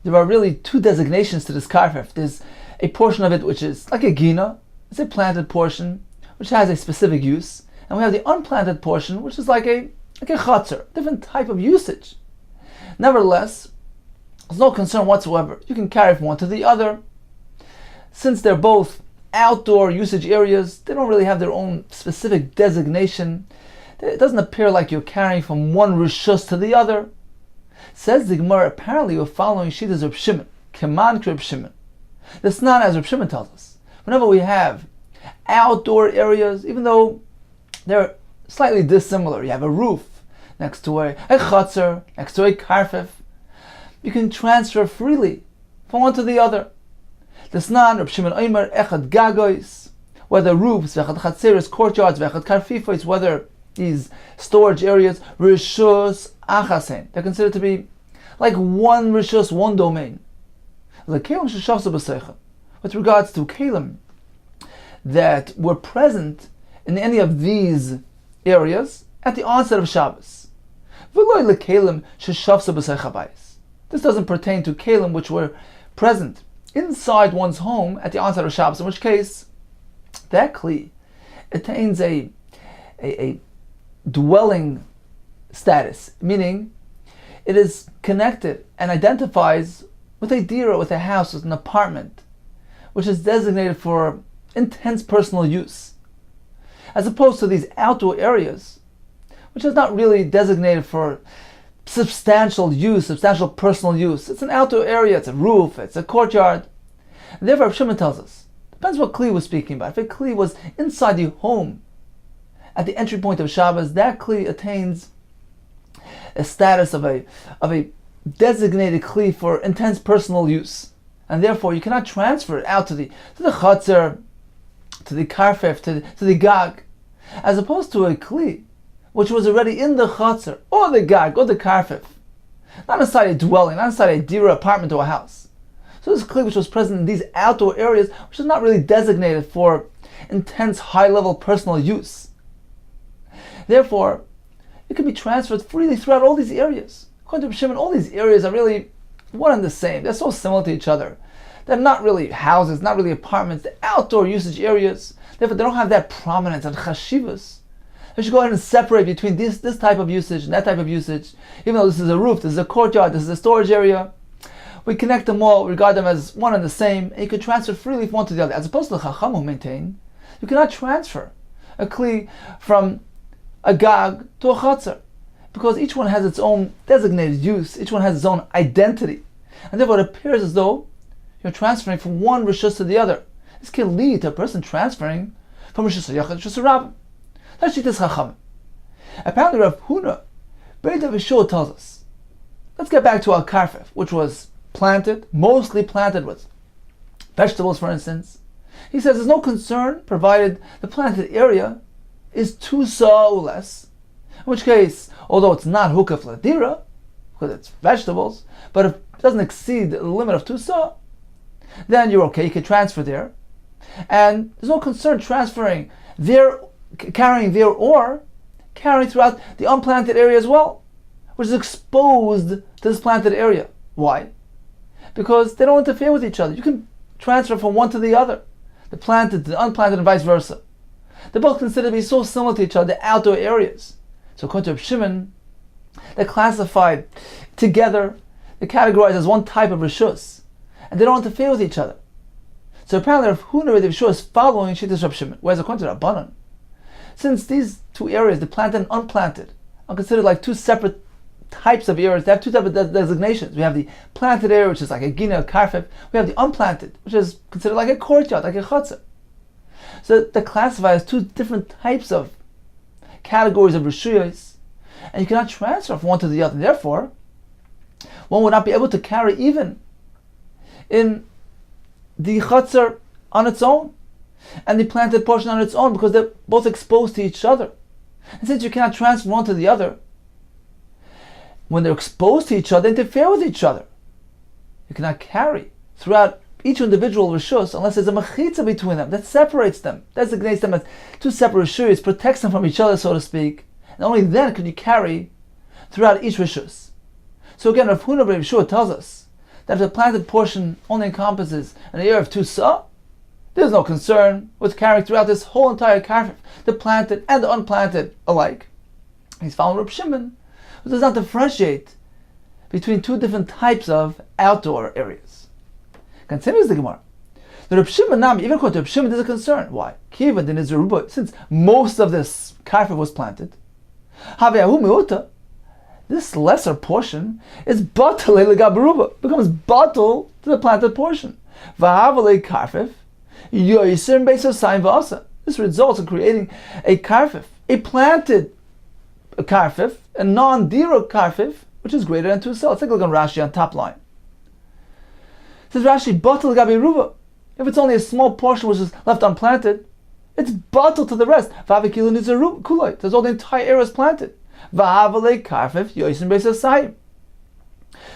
S2: there are really 2 designations to this karfif, there's a portion of it which is like a gina, it's a planted portion which has a specific use, and we have the unplanted portion which is like a chatzar, different type of usage. Nevertheless, there's no concern whatsoever. You can carry from one to the other. Since they're both outdoor usage areas, they don't really have their own specific designation. It doesn't appear like you're carrying from one rishus to the other. Says the Gemara, apparently you're following Shittas Reb Shimon, Keman Reb Shimon. That's not as Reb Shimon tells us. Whenever we have outdoor areas, even though they're slightly dissimilar, you have a roof next to a chatzar, next to a karfif, you can transfer freely from one to the other. The Snan, Reb Shimon Omer, Echad Gagois, whether roofs, Vechad Chatzeres, courtyards, Vechad Karfifos, whether these storage areas, Rishus Achasen, they're considered to be like one Rishus, one domain. With regards to Kalim that were present in any of these areas at the onset of Shabbos. This doesn't pertain to kalim which were present inside one's home at the onset of Shabbos, in which case that kli attains a dwelling status, meaning it is connected and identifies with a dira, with a house, with an apartment, which is designated for intense personal use, as opposed to these outdoor areas, which is not really designated for substantial use, substantial personal use. It's an outdoor area, it's a roof, it's a courtyard. And therefore, Shimon tells us, depends what kli was speaking about. If a kli was inside the home, at the entry point of Shabbos, that kli attains a status of a designated kli for intense personal use, and therefore you cannot transfer it out to the chatzar, to the karfef, to the gag, as opposed to a kli which was already in the chatzar or the gag or the karfef, not inside a dwelling, not inside a dira, apartment, or a house. So this kli which was present in these outdoor areas, which is not really designated for intense, high-level personal use. Therefore, it can be transferred freely throughout all these areas. According to Shimon, all these areas are really one and the same. They're so similar to each other. They're not really houses, not really apartments. They're outdoor usage areas. Therefore, they don't have that prominence and chashivas. We should go ahead and separate between this type of usage and that type of usage. Even though this is a roof, this is a courtyard, this is a storage area, we connect them all, regard them as one and the same, and you can transfer freely from one to the other. As opposed to the Chacham who maintain, you cannot transfer a kli from a gag to a chatzar, because each one has its own designated use, each one has its own identity, and therefore it appears as though you're transferring from one rishus to the other. This can lead to a person transferring from rishus yachad to rishus rabbim. That's Shittas Chacham. Apparently Rav Huna, Beit Avishur, tells us, let's get back to our karfef, which was planted, mostly planted with vegetables, for instance. He says there's no concern provided the planted area is 2 sa or less, in which case, although it's not hukaf ladira, because it's vegetables, but if it doesn't exceed the limit of 2 sa, then you're okay, you can transfer there. And there's no concern transferring there, carrying there, or carrying throughout the unplanted area as well, which is exposed to this planted area. Why? Because they don't interfere with each other. You can transfer from one to the other, the planted to the unplanted and vice versa. They're both considered to be so similar to each other, the outdoor areas. So according to Reb Shimon, they're classified together, they're categorized as one type of rishus, and they don't interfere with each other. So apparently Rav Huna Beit Avishur is following Shittas Reb Shimon, whereas according to Rabbanan, since these two areas, the planted and unplanted, are considered like two separate types of areas, they have two types of designations. We have the planted area, which is like a gina, a karfef. We have the unplanted, which is considered like a courtyard, like a chutzah. So they're classified as two different types of categories of rishuyos, and you cannot transfer from one to the other. Therefore, one would not be able to carry even in the chutzah on its own, and the planted portion on its own, because they're both exposed to each other. And since you cannot transfer from one to the other, when they're exposed to each other, they interfere with each other. You cannot carry throughout each individual rishus unless there's a mechitza between them that separates them, designates them as two separate rishus, protects them from each other, so to speak. And only then can you carry throughout each rishus. So again, Rav Huna Beit Avishur tells us that if the planted portion only encompasses an area of 2 sa, there's no concern with carrying throughout this whole entire karfef, the planted and the unplanted alike. He's following Reb Shimon, who does not differentiate between two different types of outdoor areas. Continues the Gemara. The Reb Shimon Nami, even according to Reb Shimon, there's a concern. Why? Kivan in Israel, since most of this karfef was planted, Haveyahu Meuta, this lesser portion is batal legabaruba, becomes batal to the planted portion. Vahavale karfef, yoysim beisosayim va'asa. This results in creating a karfef, a planted karfef, a non-dira karfef, which is greater than 2 sa. Let's take a look on Rashi on top line. It says Rashi, batal legabaruba. If it's only a small portion which is left unplanted, it's batal to the rest. Vavikilu nizaru kuloi. There's all the entire area is planted. Vahavale karfef yoysim beisosayim.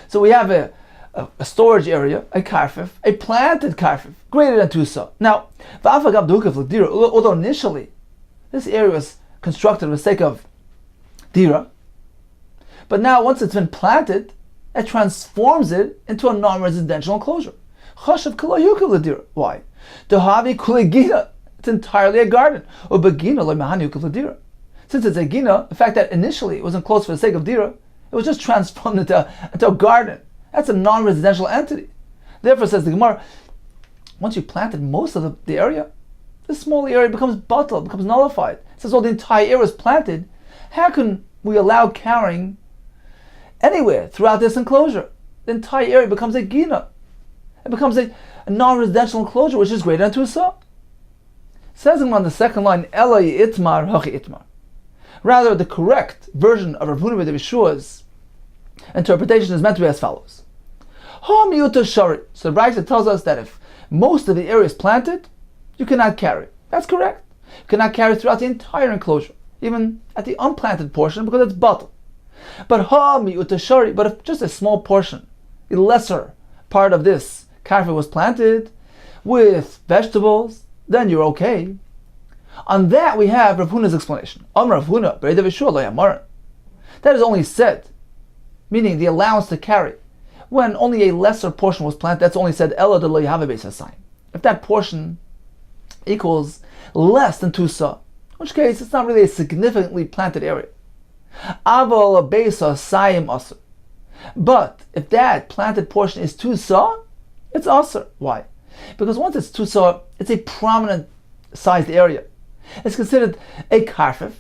S2: So we have a storage area, a karfef, a planted karfef, greater than 2 sa. Now, although initially This area was constructed for the sake of dira, but now once it's been planted, it transforms it into a non-residential enclosure. Chashav k'lo yukav l'dira. Why? Dehavi k'le gina. It's entirely a garden. Ubegina lo mahani yukav l'dira. Since it's a gina, the fact that initially it was enclosed for the sake of dira, it was just transformed into a garden. That's a non-residential entity. Therefore, says the Gemara, once you planted most of the area, this small area becomes batal, becomes nullified. It says, the entire area is planted. How can we allow carrying anywhere throughout this enclosure? The entire area becomes a gina. It becomes a non-residential enclosure, which is greater than 2 sa. Says on the second line, Ela itmar hachi itmar. Rather, the correct version of Rav Huna ben Yeshua's interpretation is meant to be as follows. Ha miyuta shari. So the Brisa tells us that if most of the area is planted, you cannot carry. That's correct. You cannot carry throughout the entire enclosure, even at the unplanted portion, because it's batal. But ha miyuta shari. But if just a small portion, a lesser part of this karfeh was planted with vegetables, then you're okay. On that we have Rav Huna's explanation. Rav Huna, that is only said, meaning the allowance to carry, when only a lesser portion was planted. That's only said Ela de lo yahave beis hasayim. If that portion equals less than 2 sa, in which case it's not really a significantly planted area. Aval beis hasayim asur. But if that planted portion is 2 sa, it's asur. Why? Because once it's 2 sa, it's a prominent sized area. It's considered a karfef,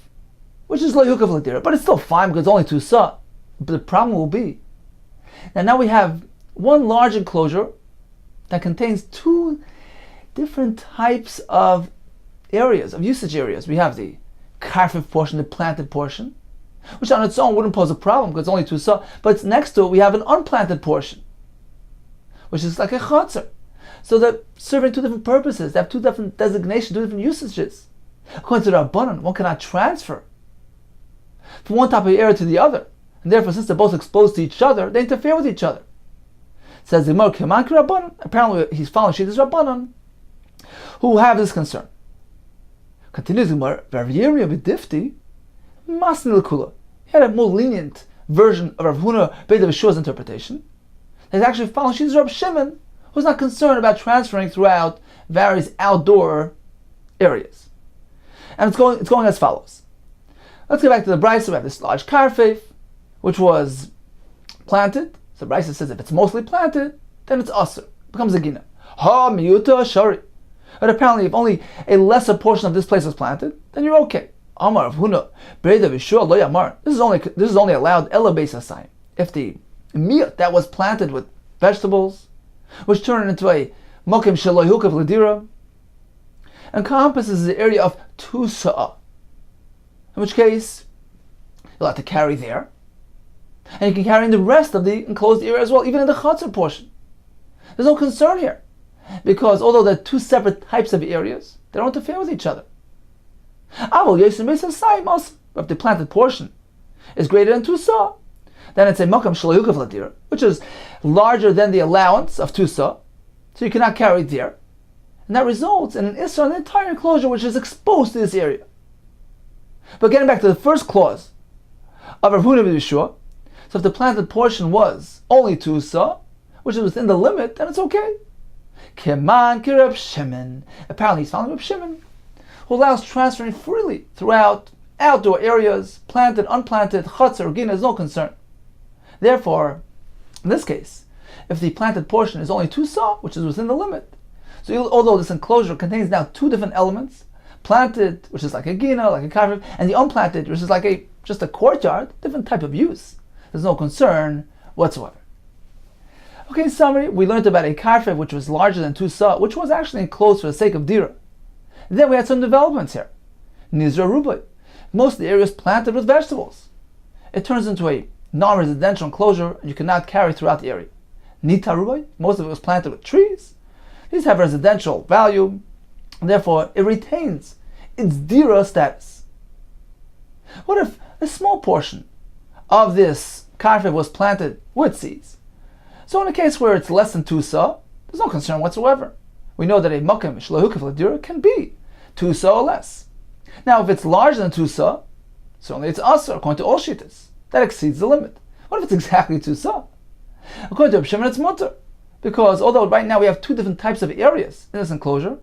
S2: which is lo yukav l'dira, but it's still fine because it's only 2 sa. But the problem will be, now we have one large enclosure that contains 2 different types of areas, of usage areas. We have the karfef portion, the planted portion, which on its own wouldn't pose a problem because it's only 2 sa. But next to it we have an unplanted portion, which is like a chotzer. So they're serving 2 different purposes. They have 2 different designations, 2 different usages. According to the Rabbanan, one cannot transfer from one type of area to the other. And therefore, since they're both exposed to each other, they interfere with each other. Says the Gemara, Keman ki Rabbanan. Apparently he's following Shittas Rabbanan, who have this concern. Continues the Gemara, Rav Yirmiyah b'difti, masni l'kula. He had a more lenient version of Rav Huna ben Yeshua's interpretation. He's actually following Shittas Rav Shimon, who's not concerned about transferring throughout various outdoor areas. And it's going as follows. Let's get back to the Brisa. We have this large karfef, which was planted. So the Brisa says if it's mostly planted, then it's asur. It becomes a gina. Ha miyuta shari. But apparently if only a lesser portion of this place was planted, then you're okay. Amar of Huna, Breda v'shua lo yamar. This is only allowed ela beis hasayim. If the miyut that was planted with vegetables, which turned into a mokim shelo yukav l'dira, encompasses the area of 2 sa'ah, in which case you'll have to carry there, and you can carry in the rest of the enclosed area as well, even in the chatzar portion. There's no concern here, because although they're 2 separate types of areas, they don't interfere with each other. But if the planted portion is greater than 2 sa'ah, then it's a makam shelo yukav l'dira, which is larger than the allowance of 2 sa'ah, so you cannot carry it there. And that results in an issur on the entire enclosure which is exposed to this area. But getting back to the first clause of Rav Huna ben Yeshua, so if the planted portion was only 2 sa, which is within the limit, then it's okay. Keman ki Reb Shimon. Apparently he's following Reb Shimon, who allows transferring freely throughout outdoor areas, planted, unplanted, chatzar, or gina, is no concern. Therefore, in this case, if the planted portion is only 2 sa, which is within the limit, so although this enclosure contains now 2 different elements, planted, which is like a gina, like a karfef, and the unplanted, which is like just a courtyard, different type of use, there's no concern whatsoever. Okay, in summary, we learned about a karfef which was larger than 2 sa, which was actually enclosed for the sake of dira. Then we had some developments here. Nizra rubai. Most of the area is planted with vegetables. It turns into a non-residential enclosure, and you cannot carry throughout the area. Nita rubai. Most of it was planted with trees. These have residential value, and therefore it retains its dira status. What if a small portion of this karfef was planted with seeds? So in a case where it's less than 2 sa, there's no concern whatsoever. We know that a makom shelo yukav l'dira can be 2 sa or less. Now, if it's larger than 2 sa, certainly it's asr, according to all shittas. That exceeds the limit. What if it's exactly 2 sa? According to Reb Shimon, it's mutter. Because although right now we have 2 different types of areas in this enclosure,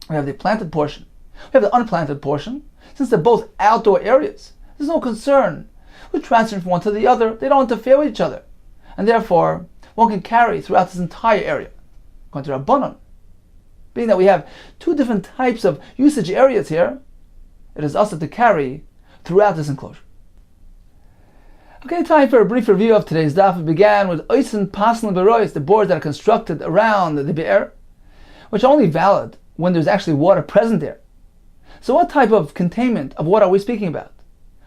S2: we have the planted portion, we have the unplanted portion. Since they're both outdoor areas, there's no concern with transferring from one to the other. They don't interfere with each other. And therefore, one can carry throughout this entire area. According to Rabbanon, being that we have 2 different types of usage areas here, it is also to carry throughout this enclosure. Okay, time for a brief review of today's daf. We began with Oisen Paslan Berois, the boards that are constructed around the Be'er, which are only valid when there's actually water present there. So what type of containment of water are we speaking about?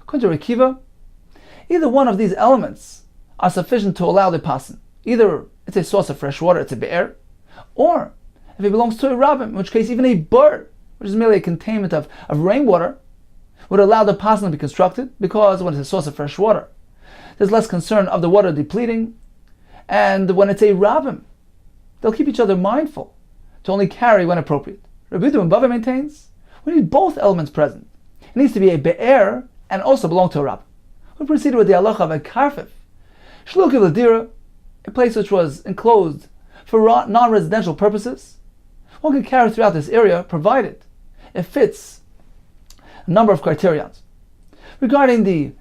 S2: According to Rekiva, either one of these elements are sufficient to allow the pasan. Either it's a source of fresh water, it's a be'er, or if it belongs to a rabbim, in which case even a bird, which is merely a containment of rainwater, would allow the pasan to be constructed, because when it's a source of fresh water, there's less concern of the water depleting, and when it's a rabbim, they'll keep each other mindful to only carry when appropriate. Rabbi Yehuda ben Bava maintains we need both elements present. It needs to be a be'er and also belong to a rabbin. We proceeded with the halacha of a karfif, shlukiv l'dira, a place which was enclosed for non-residential purposes. One can carry throughout this area, provided it fits a number of criterions. Regarding the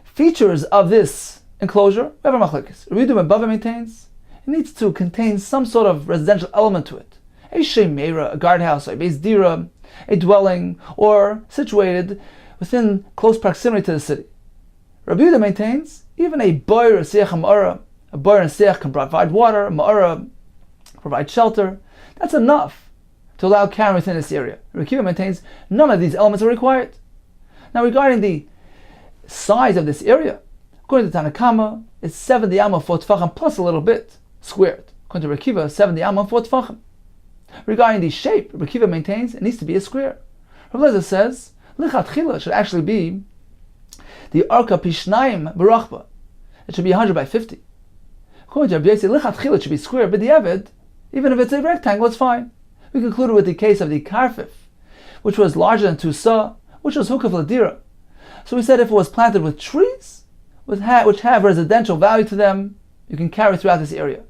S2: features of this enclosure, we have a machlekes. Rabbi Yehuda ben Bava maintains it needs to contain some sort of residential element to it. A shemeira, a guardhouse, a beis dira, a dwelling, or situated within close proximity to the city. Rabbi Yehuda maintains even a boir, a seach, a ma'ara, a boir and seach can provide water, a ma'ara provide shelter. That's enough to allow carrying within this area. Rabbi Akiva maintains none of these elements are required. Now regarding the size of this area, according to Tanakama, it's 70 amma 4 tefachim plus a little bit squared. According to Rabbi Akiva, 70 amma 4 tefachim. Regarding the shape, Rabbi Akiva maintains it needs to be a square. Rabbi Lezer says lichatchila should actually be the arka pishnayim barachba. It should be 100 by 50. According to Rabbi Yossi, lichatchila it should be square, but the Eved, even if it's a rectangle, it's fine. We concluded with the case of the karfif, which was larger than 2 sa, which was hukav ladira. So we said if it was planted with trees, which have residential value to them, you can carry throughout this area.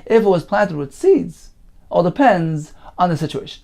S2: If it was planted with seeds, all depends on the situation.